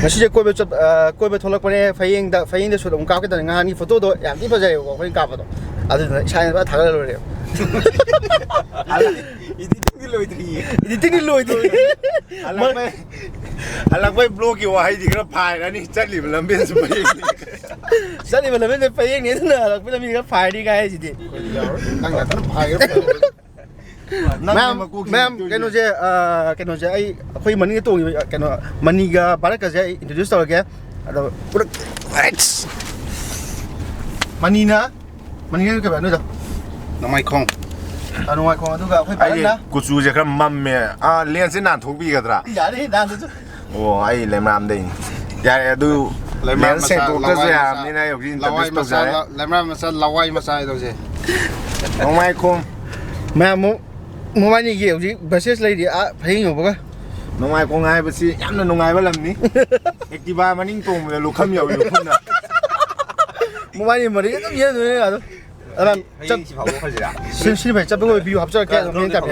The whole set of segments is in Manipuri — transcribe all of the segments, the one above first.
ꯉꯁꯤꯁꯦ ꯀꯣꯏꯕ ꯊꯣꯛꯂꯛꯄꯅꯦ ꯐꯌꯦꯡꯗ ꯁꯨꯠ ꯑꯃꯨꯛ ꯀꯥꯞꯀꯦ ꯇꯧꯅꯤ ꯉꯍꯥꯟꯒꯤ ꯐꯣꯇꯣꯗꯣ ꯌꯥꯝ ꯊꯤ ꯐꯖꯩꯌꯦꯕꯀꯣ ꯑꯩꯈꯣꯏꯅ ꯀꯥꯞꯄꯗꯣ ꯑꯗꯨꯗꯨꯅ ꯏꯁꯥꯅ ꯄꯨꯔꯥ ꯊꯥꯒꯠꯂ ꯂꯣꯏꯔꯦꯕ 이디팅이 로이드 할락바이 블로기 와이디 그럼 파이라니 잘리면 람벤스 파이 잘리면 람벤스 파이 얘는 할락바이 람벤스가 파이가 해지디 난 파이 मैम कहोजे अखोई मनी तो कहो मनीगा भारत का इंट्रोड्यूस तौर मनीना क्या नोद नमाइखों नोमाइखों अखोई भारत कुचूजे खर मम्मे लेन से नान थोकबीगद्रा यारे नान ओ आई लेमराम दे यारे अदु लेन से तोकसे यामनिना योगी इंट्रोड्यूस तौजारे लेमराम मसा लवाई मसा दोजे नमाइखों मैम मोबाइल की होजी बसेस लेदी फयिंग होबगा नोंगाइ कोंगाइ बसी यामना नोंगाइबा लमनी एक्टिवा मनिंग तोंबे लोखम याव लोखुना मोबाइल मरि एकदम ये दोने आदो अराम चप फावो खजिरा सिन भाई चप को बियु हबचा के मेन तब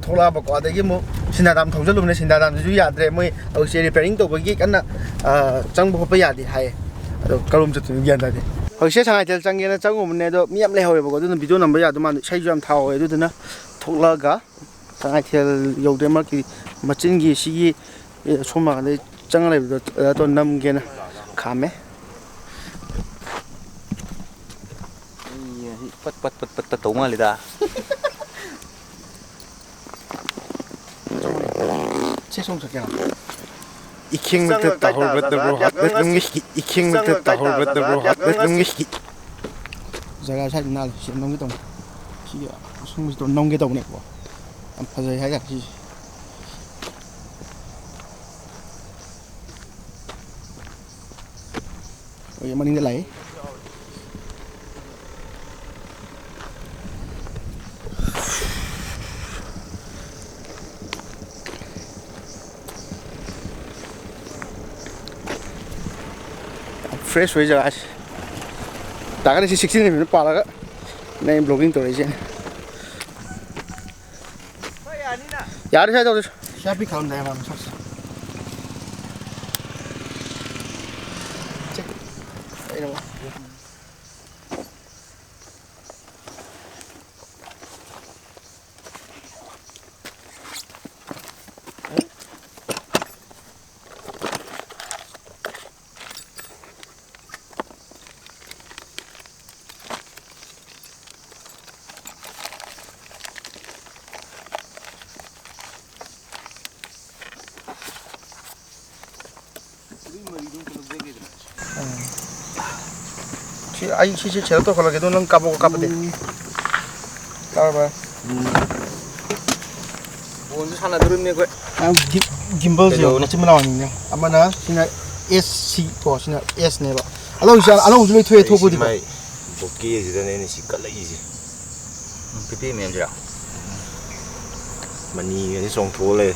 थोला बको अदगी मो सिनादाम थौजलुमने सिनादाम जु याद्रे मोय औसे रिपेयरिंग तोबगी कन्ना चंग बको यादि हाय अदो करुम जतु ग्यान दादे हौसे सांगाइतेल चंगेना चंगुमने दो मियाम लेहौरेबको दुन भिडियो नंबर यादु मान सैजु याम थाओ दुना थोलागा सांगाइतेल यौदेमर की मचिनगी सिगी सोमा गदे चंग लेबदो तो नमगेना खामे पत तो मालिदा 체송 저기야 이킹 됐다 홀베드로 핫베드 이킹 됐다 홀베드로 핫베드 제가 사진 날 넘게 동 기야 숨이 또 넘게 동네 뭐 안파서 해야 지 여기 머닝데 라이 fresh way जगह ताकि इसे 16 मिनट पाला नहीं ब्लॉगिंग तो रही है यार शायद उधर शायद भी खाऊं नहीं मालूम सच आई सी छेल तो खलगे नों काबो काबदे काबा बोन साना दुरुमने को गिम्बल से नचिम लावनी अमना सिना एस सी तो सिना एस नेबा अलो जुले थ्वे थोबुदि बोके जिदने नि सी कलैजी पिपी मेम जरा मनी नि song थोले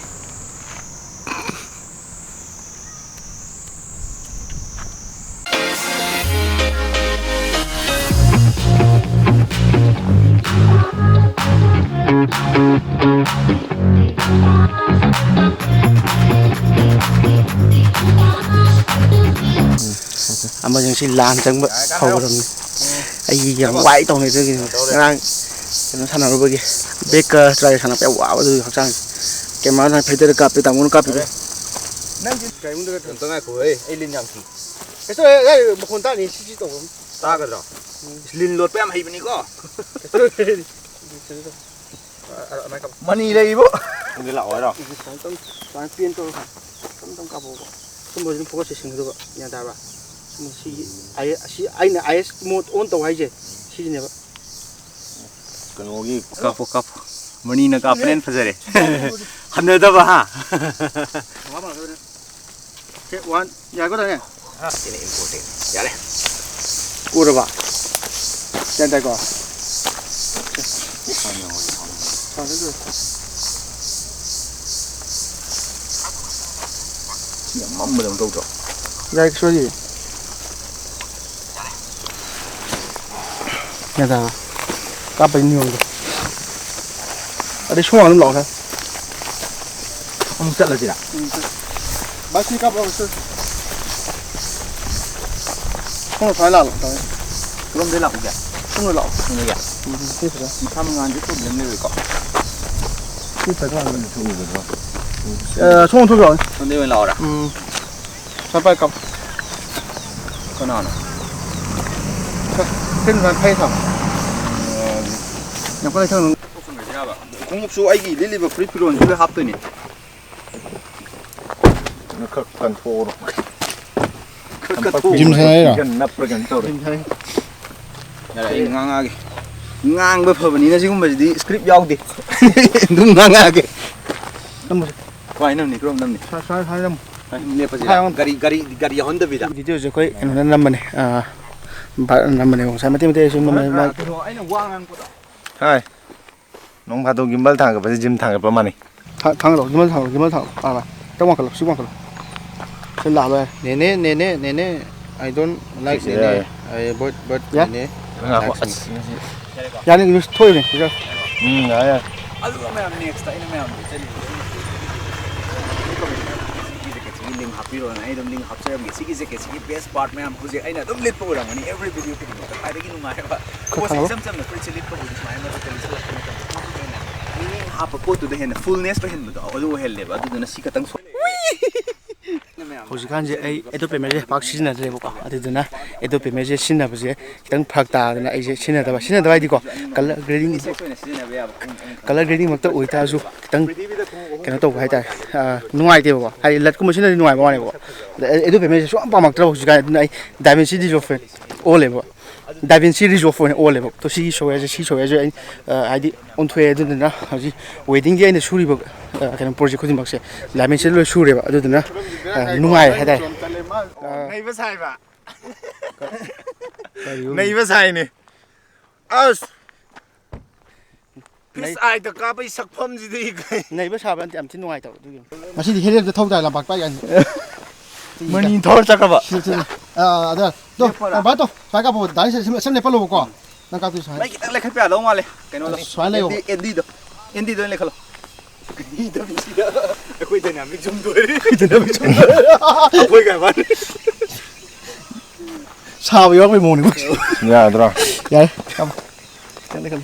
ama yang si lan chang ba khâu ram ai yang wai tong ne 저기 ngang nó sana ro bagi baker try sana pe wa du hakchang camera na phai de ka pe tamun ka pe nang ji kai mun de ka tang ai ko ai lin yang ki cái số này một con ta này chỉ tổ ta cái đó lin lột pe am hay bani ko money đây bố cái lọ đó toàn tiền tôi phải không cặp bộ không bao giờ focus sinh được nhà ta ba si ai một ôn tàu hay gì si gì vậy cái ngogi cặp money na cặp nên phải rồi hắn nữa đó ba cái one nhà có đây này cái này important ya đấy cua rồi ba nhà ta có mắm mình đâu rồi đây số gì nhà ta cá bánh nhiều rồi ở đây xuống nó lỏng thôi không chắc là gì ạ Basi kap apa tu? Kau nak lah, tahu? Belum dia laku ya. Kau nak? Ini ya. Ini sudah. Kamu nganjuk problem ni kok. Ini sudah kan?冲突表。从这边捞的。300kap。可能呢。跟咱拍上。要过来听。공업수 아이기 릴리버 프리피로는 집에 합더니. 그 컨트롤. 짐사이라. 짐사이. 야, 인강하게. ngang bơ phở ní 지금 뭐지 스크립트 야우디 đúng ngang 넘어 quay năm này 그럼 năm này 살살살좀 네 빠지 가리 혼다 비다 video je koi nan namane namane ong sai mate sum namane 아이는 왕한 거다 hai nong phato gimbal thang ka gym thang ka mani thang rồi gimbal thang à trong quan kalok sikwang kalok sen la ba nene I don't like nene I but nene yani ni toy ne ya ya aduga mayam next time mayam chali link hapiro na idom link hapsar mi sigi je ke sigi best part mayam huje aina dum lit po rang ani every video ke ni ai dagi nungai ba ko sam na pretty lit po huje mai ma to telescope meaning hapa po to the hen fullness to hen do adu helle ba adu na sikatang so hojikanje ai edo pemere pak sina debo ko adiduna edo pemere sina buje kitang phak ta na ai je sina da di ko color grading makta oita ju kitang kena to hai ta nuai debo ko ai lat ko sina nuai ba ne ko edo pemere so pa makta hojikanje ai Davinci di jofen o lebo Davinci di jofen o lebo to si show ya ai di on thwe edo na haji wedding ge ne suri ba kena project ko di makse lamin se lo suri ba edo na nungai hai dai nei ba sai ba nei ba sai ni as pis ai ta ka bai sakpham ji di nei ba sa ban am tin nungai ta du masi di hele da thau dai la bak pa yan mani thor chaka ba da do ba to sa ka bo dai se ne pa lo ko na ka tu sa mai kitang lekha pya lo ma le kaino lo sa le endi do lekha lo đi đâu đi đó quay tới nhà mình chung đuổi đi quay cả bạn sao vậy cái mồm này ya dra vậy không cái này không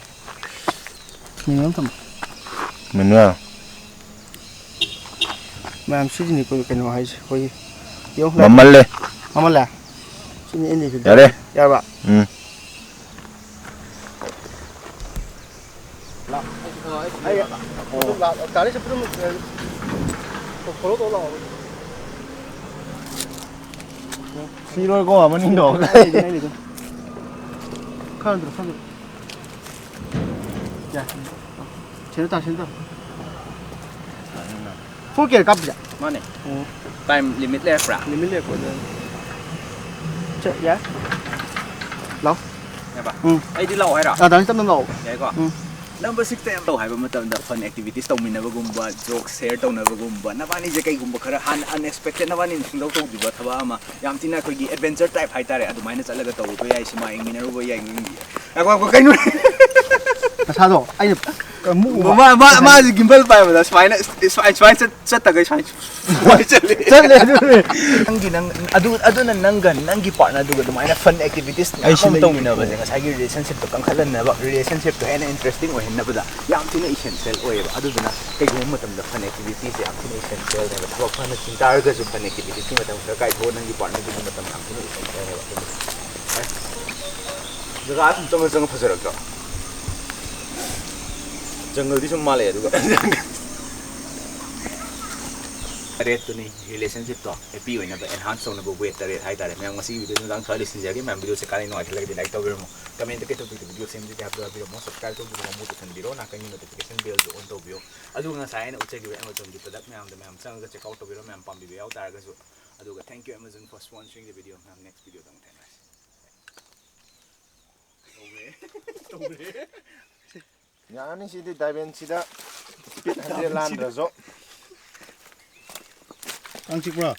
mình lắm thầm mình nữa mà em suy nghĩ cái nào hay coi yêu mama là suy nghĩ gì ya đây ya bạn 다리 잡으면 걸어도 올라와. 7월 거 아무니 너. 카드 들어. 야. 쟤다. 포기를 깝자. Mana? Time limit left ra. Limit left của Chết giá. Lâu. Nghe ba. Ai đi lâu hay ra? Đó tâm lâu. Vậy có. Number 6 tem to haiba matam da fun activities to minaba gumba jokes share to na gumba na bani je kai gumba khara unexpected na bani singdo to diba thaba ama yam tina khoi gi adventure type hai tare adu maina chalaga to to yai sima ing minaru bo yai ngi ko kai nu sa do ai ma gimbal pa ba spine chat ta kai sai chale nang adu na nang gi partner du ga maina fun activities ai sim to minaba je ngasai gi relationship to kang khalan na ba relationship to and interesting oi nabada yam tina essential oi ba adu na kai gum matam da fun activities yam tina essential ne ba thok fun chintar ga ju fun activities matam ka kai tho nang gi partner du matam yam tina essential ne ba jaga tum tong phajara ka jungle di sum male adu ga red to ni relationship to happy oi na ba enhance to na ba wait tare hai tare myang masi video dang khali sin jage myang video se kali no athla ge like to biro mo comment ke to video sem ji have biro mo subscribe to biro mo to kan biro na kan notification bell jo on to biro adu nga sai na uche ge Amazon gi product myang da myang chang ga check out to biro myang pam biro yaw tar ga so adu ga thank you Amazon for sponsoring the video myang next video dang thai ya ni si di Davinci da speed 100 lan ra zo ăn chích bro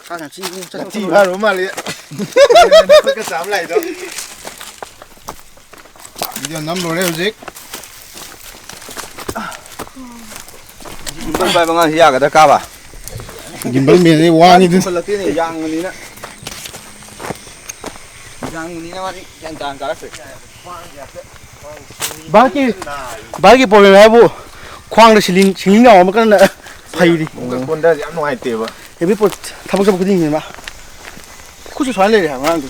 sao thằng chi chắc chỉ ba đúng mà liền cái sám này thôi giờ nắm đồ đấy gì gimbal pa bang hiya ga da ka ba ꯒꯤꯝꯕꯜ ꯃꯦꯟꯁꯦ ꯋꯥꯅꯤꯗꯨꯅ ꯈꯜꯂꯛꯇꯦꯅꯦ ꯌꯥꯡꯕꯅꯤꯅ ꯃꯥꯗꯤ ꯒ꯭ꯌꯥꯟ ꯇꯥꯅ ꯀꯥꯔꯛꯇ꯭ꯔꯦ ꯚꯥꯏꯒꯤ ꯄ꯭ꯔꯣꯕ꯭ꯂꯦꯝ ꯍꯥꯏꯕꯨ ꯈ꯭ꯋꯥꯡꯗ ꯁꯤꯡꯂꯤꯡ ꯌꯥꯎꯕ ꯀꯟꯅ ꯐꯩꯗꯤ ꯀꯣꯟꯗ ꯌꯥꯝ ꯅꯨꯡꯉꯥꯏꯇꯦꯕ ꯍꯦꯕꯤ ꯄꯣꯠ ꯊꯕꯛ ꯆꯠꯄ ꯈꯨꯗꯤꯡꯒꯤ ꯃꯥ ꯈꯨꯠꯁꯨ ꯁꯨꯃꯥꯏꯅ ꯂꯩꯔꯦ ꯍꯥꯏꯕ ꯉꯔꯥꯡꯗꯨ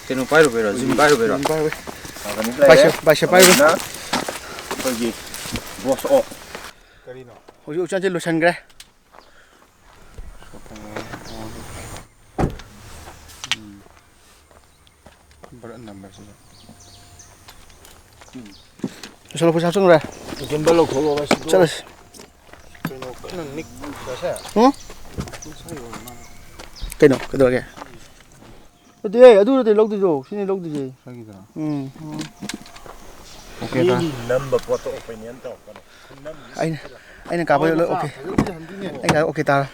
ꯀꯩꯅꯣ ꯄꯥꯏꯔꯨꯕꯩꯔꯣ ꯖꯤꯝ ꯄꯥꯏꯔꯨꯕꯩꯔꯣ ꯕꯥꯏꯁꯦꯞ ꯄꯥꯏꯔꯨꯕ ꯑꯩꯈꯣꯏꯒꯤ ꯕꯣꯁ ꯑꯣꯐ ꯀꯔꯤꯅꯣ ꯍꯧꯖꯤꯛ ꯎꯆꯥꯟꯁꯦ ꯂꯣꯏꯁꯟꯈ꯭ರೆ ꯂꯣꯏꯁꯜꯂꯣ ꯄꯩꯁꯥ ꯍꯥꯞꯆꯟꯈ꯭ꯔꯦ ꯒꯤꯝꯕꯜ ꯂꯧꯊꯣꯛꯑꯒ ꯆꯠꯂꯁꯤ ꯀꯩꯅꯣ ꯀꯟꯅ ꯅꯤꯛꯄꯁꯦ ꯀꯩꯅꯣ ꯀꯩꯗꯧꯔꯒꯦ ꯑꯗꯨ ꯑꯗꯨ ꯅꯠꯇꯦ ꯂꯧꯗꯣꯏꯗꯣ ꯁꯤꯅꯦ ꯂꯧꯗꯣꯏꯁꯦ ꯑꯣꯀꯦ ꯅꯝꯕ ꯄꯣꯠꯇꯣ ꯑꯣꯄꯤꯅꯤꯌꯟ ꯇꯧꯔꯛꯀꯅꯣ ꯑꯩꯅ ꯀꯥꯞꯄ ꯑꯣꯀꯦ ꯑꯩꯅ ꯀꯥꯞꯄ ꯑꯣꯀꯦ ꯇꯥꯔꯦ